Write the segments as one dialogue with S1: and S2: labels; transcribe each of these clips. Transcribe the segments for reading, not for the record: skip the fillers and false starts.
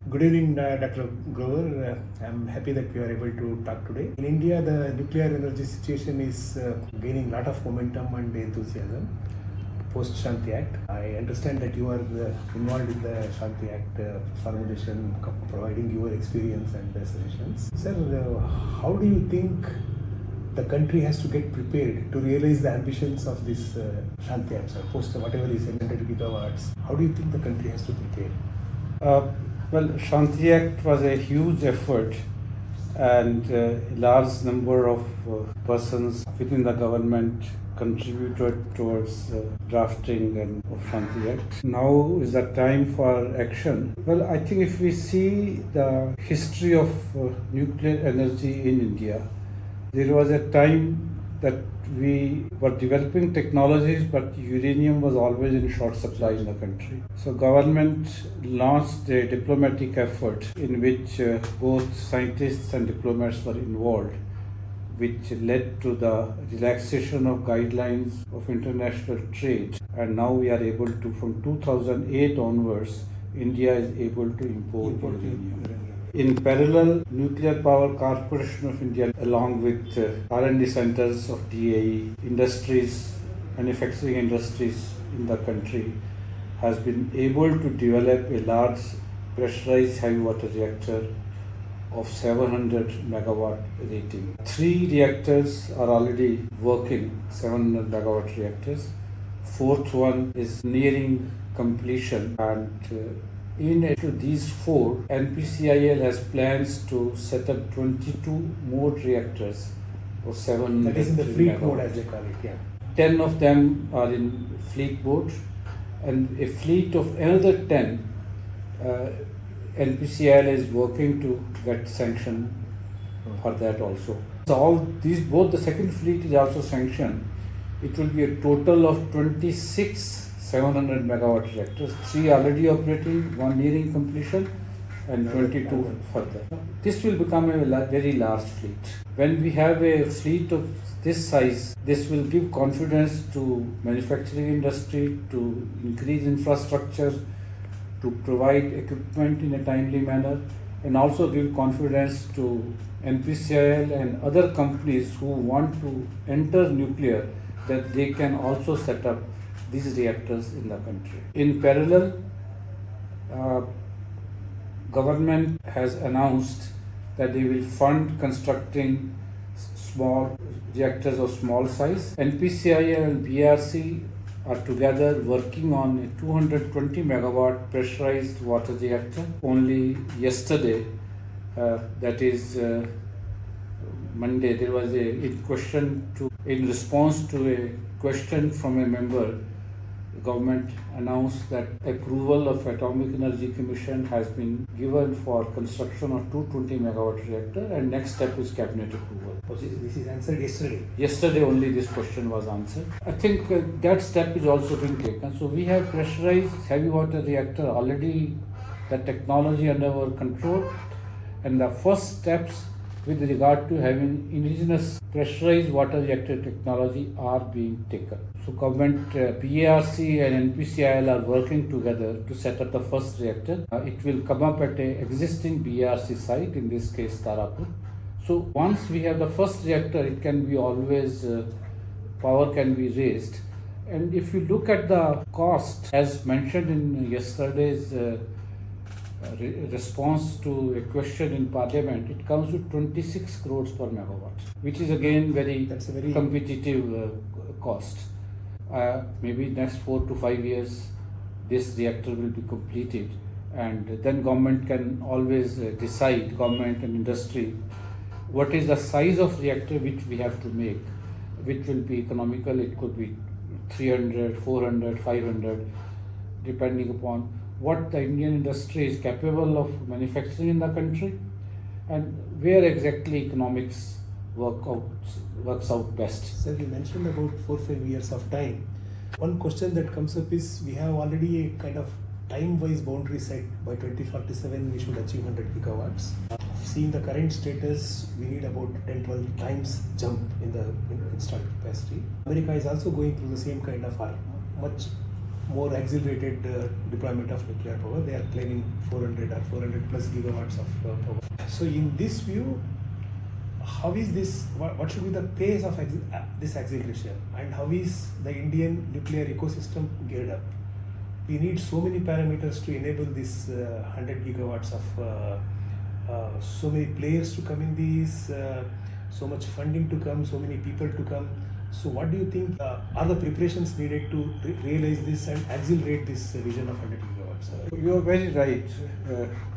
S1: Good evening, Dr. Grover. I'm happy that we are able to talk today. In India, the nuclear energy situation is gaining a lot of momentum and enthusiasm post Shanti Act. I understand that you are involved in the Shanti Act formulation, providing your experience and suggestions. Sir, how do you think the country has to get prepared to realize the ambitions of this Shanti Act, sir, post whatever is 100 gigawatts? How do you think the country has to prepare?
S2: Well, Shanti Act was a huge effort, and a large number of persons within the government contributed towards drafting of Shanti Act. Now is the time for action. Well, I think if we see the history of nuclear energy in India, there was a time that we were developing technologies, but uranium was always in short supply in the country. So government launched a diplomatic effort in which both scientists and diplomats were involved, which led to the relaxation of guidelines of international trade. And now we are able to, from 2008 onwards, India is able to import uranium. In parallel, Nuclear Power Corporation of India, along with R&D centers of DAE, industries, manufacturing industries in the country, has been able to develop a large pressurized heavy water reactor of 700 megawatt rating. 3 reactors are already working, 700 megawatt reactors. Fourth one is nearing completion, and in addition to these 4, NPCIL has plans to set up 22 more reactors of 700
S1: That is in the fleet mode, as they call it, yeah.
S2: 10 of them are in fleet mode, and a fleet of another 10, NPCIL is working to get sanction for that also. So all these, both the second fleet is also sanctioned. It will be a total of 26 700 megawatt reactors, 3 already operating, 1 nearing completion, and 22 further. This will become a very large fleet. When we have a fleet of this size, this will give confidence to manufacturing industry to increase infrastructure, to provide equipment in a timely manner, and also give confidence to NPCIL and other companies who want to enter nuclear that they can also set up these reactors in the country. In parallel, government has announced that they will fund constructing small reactors of small size. NPCIL and BRC are together working on a 220 megawatt pressurized water reactor. Only yesterday, that is Monday, there was in response to a question from a member, the government announced that approval of Atomic Energy Commission has been given for construction of 220 megawatt reactor, and next step is cabinet approval.
S1: This is answered yesterday.
S2: Yesterday only this question was answered. I think that step is also being taken. So we have pressurized heavy water reactor already, the technology under our control, and the first steps with regard to having indigenous pressurized water reactor technology are being taken. So government, BARC and NPCIL are working together to set up the first reactor. It will come up at an existing BARC site, in this case Tarapur. So once we have the first reactor, it can be always, power can be raised. And if you look at the cost, as mentioned in yesterday's response to a question in Parliament, it comes to 26 crores per megawatt, which is again very competitive cost. Maybe next 4 to 5 years, this reactor will be completed, and then government can always decide, government and industry, what is the size of reactor which we have to make, which will be economical. It could be 300, 400, 500, depending upon what the Indian industry is capable of manufacturing in the country and where exactly economics works out best.
S1: Sir, you mentioned about 4-5 years of time. One question that comes up is, we have already a kind of time-wise boundary set. By 2047 we should achieve 100 gigawatts. Seeing the current status, we need about 10-12 times jump in the installed capacity. America is also going through the same kind of much more accelerated deployment of nuclear power. They are claiming 400 or 400 plus gigawatts of power. So in this view, how is this, what should be the pace of this acceleration, and how is the Indian nuclear ecosystem geared up? We need so many parameters to enable this 100 gigawatts of so many players to come in these, so much funding to come, so many people to come. So what do you think are the preparations needed to realize this and accelerate this vision of 100 gigawatts?
S2: You are very right.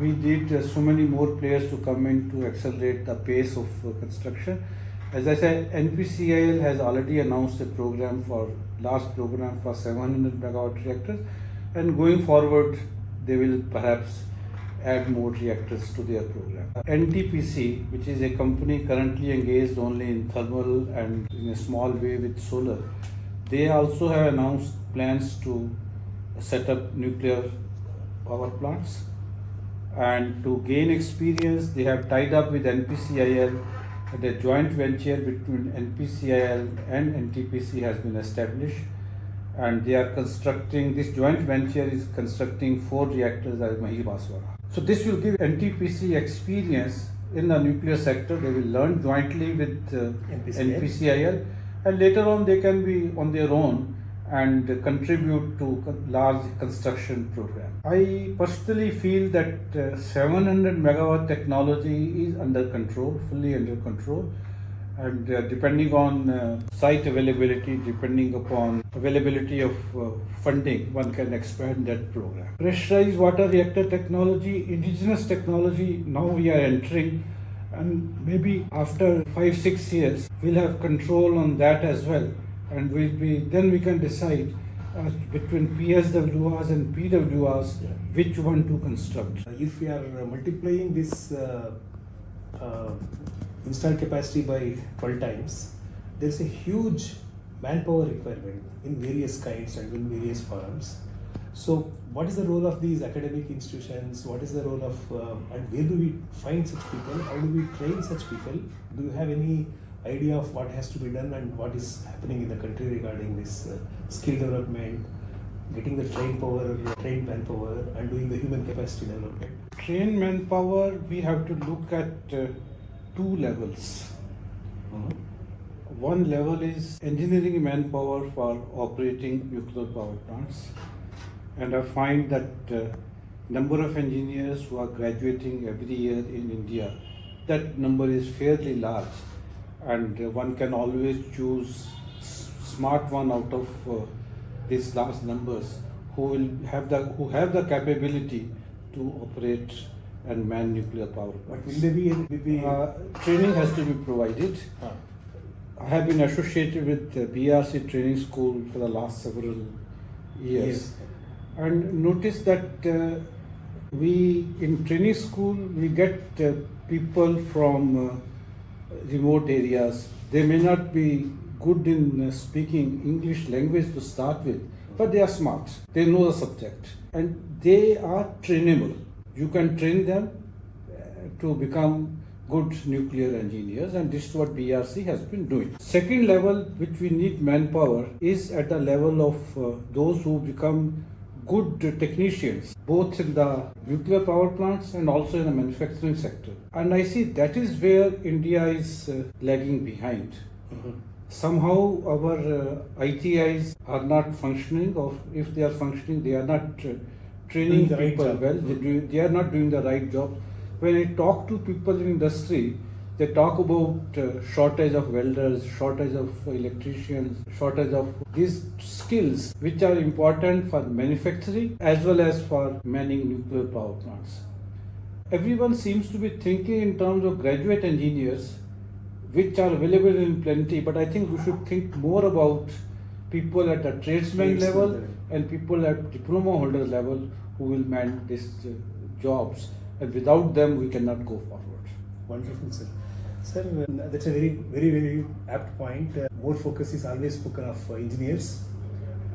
S2: We need so many more players to come in to accelerate the pace of construction. As I said, NPCIL has already announced a program for last program for 700 megawatt reactors, and going forward they will perhaps add more reactors to their program. NTPC, which is a company currently engaged only in thermal and in a small way with solar, they also have announced plans to set up nuclear power plants. And to gain experience, they have tied up with NPCIL, and a joint venture between NPCIL and NTPC has been established. And they are constructing, this joint venture is constructing 4 reactors at Mahibaswara. So this will give NTPC experience in the nuclear sector. They will learn jointly with NPCIL, and later on they can be on their own and contribute to large construction program. I personally feel that 700 megawatt technology is under control, fully under control. And depending on site availability, depending upon availability of funding, one can expand that program. Pressurized water reactor technology, indigenous technology, now we are entering, and maybe after 5-6 years, we'll have control on that as well. And then we can decide between PSWRs and PWRs which one to construct.
S1: If we are multiplying this installed capacity by 12 times, there is a huge manpower requirement in various kinds and in various forms. So what is the role of these academic institutions? What is the role of, and where do we find such people? How do we train such people? Do you have any idea of what has to be done and what is happening in the country regarding this skill development, getting the trained manpower, and doing the human capacity development?
S2: Trained manpower, we have to look at 2 levels. One level is engineering manpower for operating nuclear power plants, and I find that number of engineers who are graduating every year in India, that number is fairly large, and one can always choose smart one out of these large numbers who have the capability to operate and man nuclear power plants.
S1: But will they be
S2: training has to be provided. I have been associated with BRC training school for the last several years, and notice that we in training school we get people from remote areas. They may not be good in speaking English language to start with, but they are smart. They know the subject, and they are trainable. You can train them to become good nuclear engineers, and this is what BRC has been doing. Second level which we need manpower is at the level of those who become good technicians, both in the nuclear power plants and also in the manufacturing sector. And I see that is where India is lagging behind. Somehow our ITIs are not functioning, or if they are functioning, they are not training people well. They are not doing the right job. When I talk to people in industry, they talk about shortage of welders, shortage of electricians, shortage of these skills which are important for manufacturing as well as for manning nuclear power plants. Everyone seems to be thinking in terms of graduate engineers, which are available in plenty, but I think we should think more about people at a tradesman level and people at diploma holder level who will man these jobs, and without them we cannot go forward.
S1: Wonderful, sir. Sir, that's a very, very, very apt point. More focus is always spoken of engineers,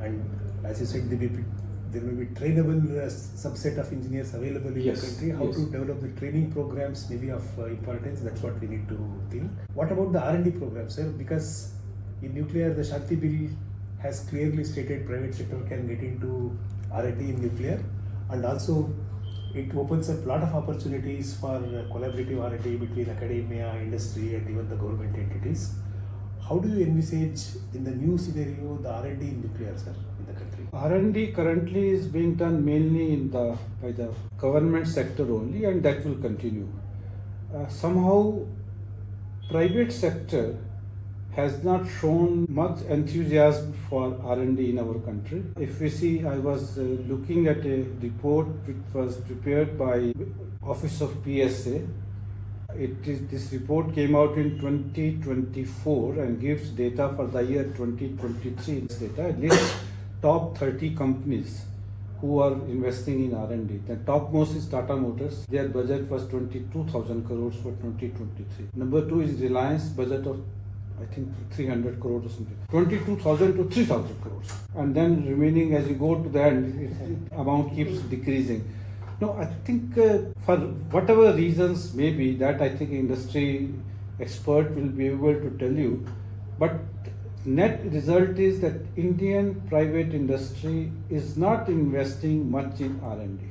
S1: and as you said, there will be trainable subset of engineers available in the country. How to develop the training programs may be of importance. That's what we need to think. What about the R&D program, sir? Because in nuclear, the Shanti Bill has clearly stated private sector can get into R&D in nuclear, and also it opens up a lot of opportunities for collaborative R&D between academia, industry, and even the government entities. How do you envisage in the new scenario the R&D in nuclear, sir, in the country?
S2: R&D currently is being done mainly by the government sector only, and that will continue. Somehow, private sector has not shown much enthusiasm for R&D in our country. If we see, I was looking at a report which was prepared by Office of PSA. This report came out in 2024 and gives data for the year 2023. Data it lists top 30 companies who are investing in R&D. The topmost is Tata Motors. Their budget was 22,000 crores for 2023. Number 2 is Reliance, budget of I think 300 crores or something. 22,000 to 3,000 crores. And then remaining as you go to the end, amount keeps decreasing. No, I think for whatever reasons maybe that I think industry expert will be able to tell you. But net result is that Indian private industry is not investing much in R&D.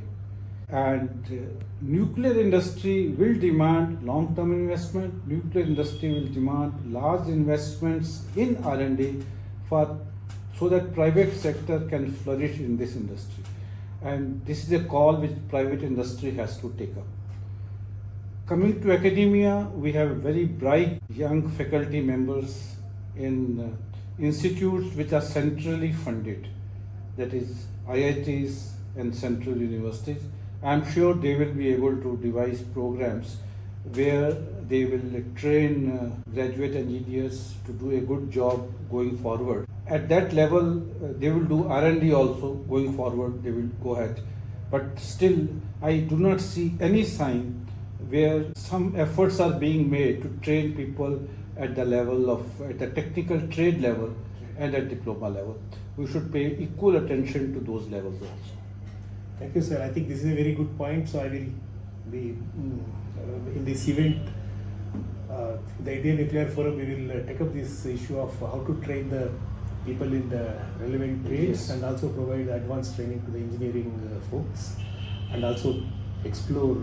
S2: And nuclear industry will demand long-term investment. Nuclear industry will demand large investments in R&D so that private sector can flourish in this industry. And this is a call which private industry has to take up. Coming to academia, we have very bright young faculty members in institutes which are centrally funded, that is IITs and central universities. I am sure they will be able to devise programs where they will train graduate engineers to do a good job going forward. At that level, they will do R&D also going forward, they will go ahead. But still, I do not see any sign where some efforts are being made to train people at the level at the technical trade level and at diploma level. We should pay equal attention to those levels also.
S1: Thank you, sir. I think this is a very good point. So I will be in this event, the Indian Nuclear Forum, we will take up this issue of how to train the people in the relevant trades, and also provide advanced training to the engineering folks, and also explore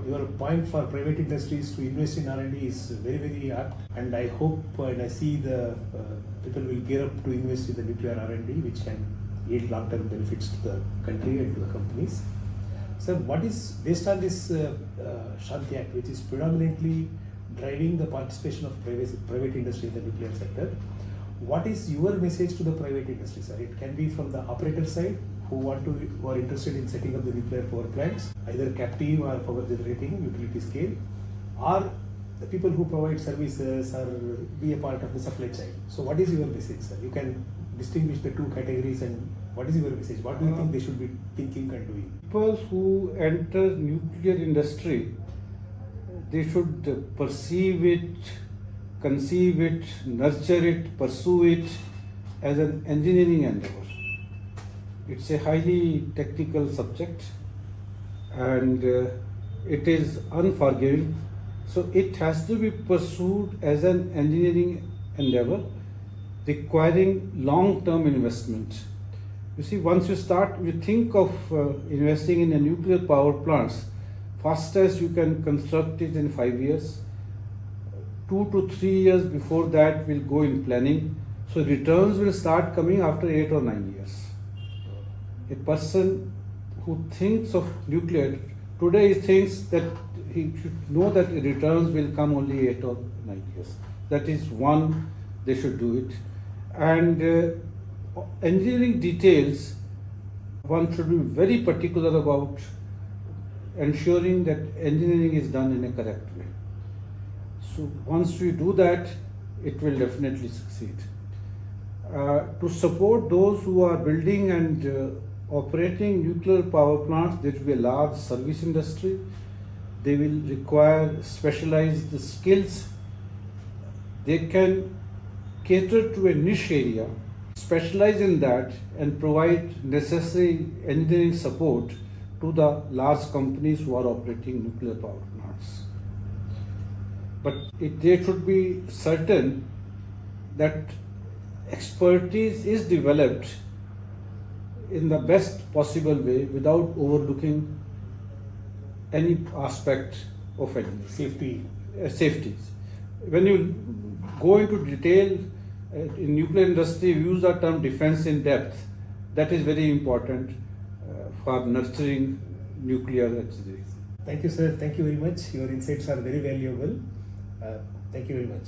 S1: your point for private industries to invest in R&D is very, very apt, and I hope and I see the people will gear up to invest in the nuclear R&D, which can yield long-term benefits to the country and to the companies. So what is, based on this Shanti Act, which is predominantly driving the participation of private industry in the nuclear sector, what is your message to the private industry, sir? It can be from the operator side, who are interested in setting up the nuclear power plants, either captive or power generating utility scale, or the people who provide services or be a part of the supply chain. So what is your message, sir? You can distinguish the two categories, and what is your message? What do you think they should be thinking and doing?
S2: People who enter nuclear industry, they should perceive it, conceive it, nurture it, pursue it as an engineering endeavor. It's a highly technical subject, and it is unforgiving. So it has to be pursued as an engineering endeavor requiring long-term investment. You see, once you think of investing in a nuclear power plants, fastest you can construct it in 5 years. 2 to 3 years before that will go in planning. So returns will start coming after 8 or 9 years. A person who thinks of nuclear today thinks that he should know that returns will come only 8 or 9 years. That is one, they should do it. And engineering details, one should be very particular about ensuring that engineering is done in a correct way. So once we do that, it will definitely succeed. To support those who are building and operating nuclear power plants, there will be a large service industry. They will require specialized skills. They can cater to a niche area, specialize in that, and provide necessary engineering support to the large companies who are operating nuclear power plants. But they should be certain that expertise is developed in the best possible way without overlooking any aspect of
S1: Safety.
S2: safeties. When you go into detail in nuclear industry, we use the term defense in depth. That is very important for nurturing nuclear engineering.
S1: Thank you, sir. Thank you very much. Your insights are very valuable. Thank you very much.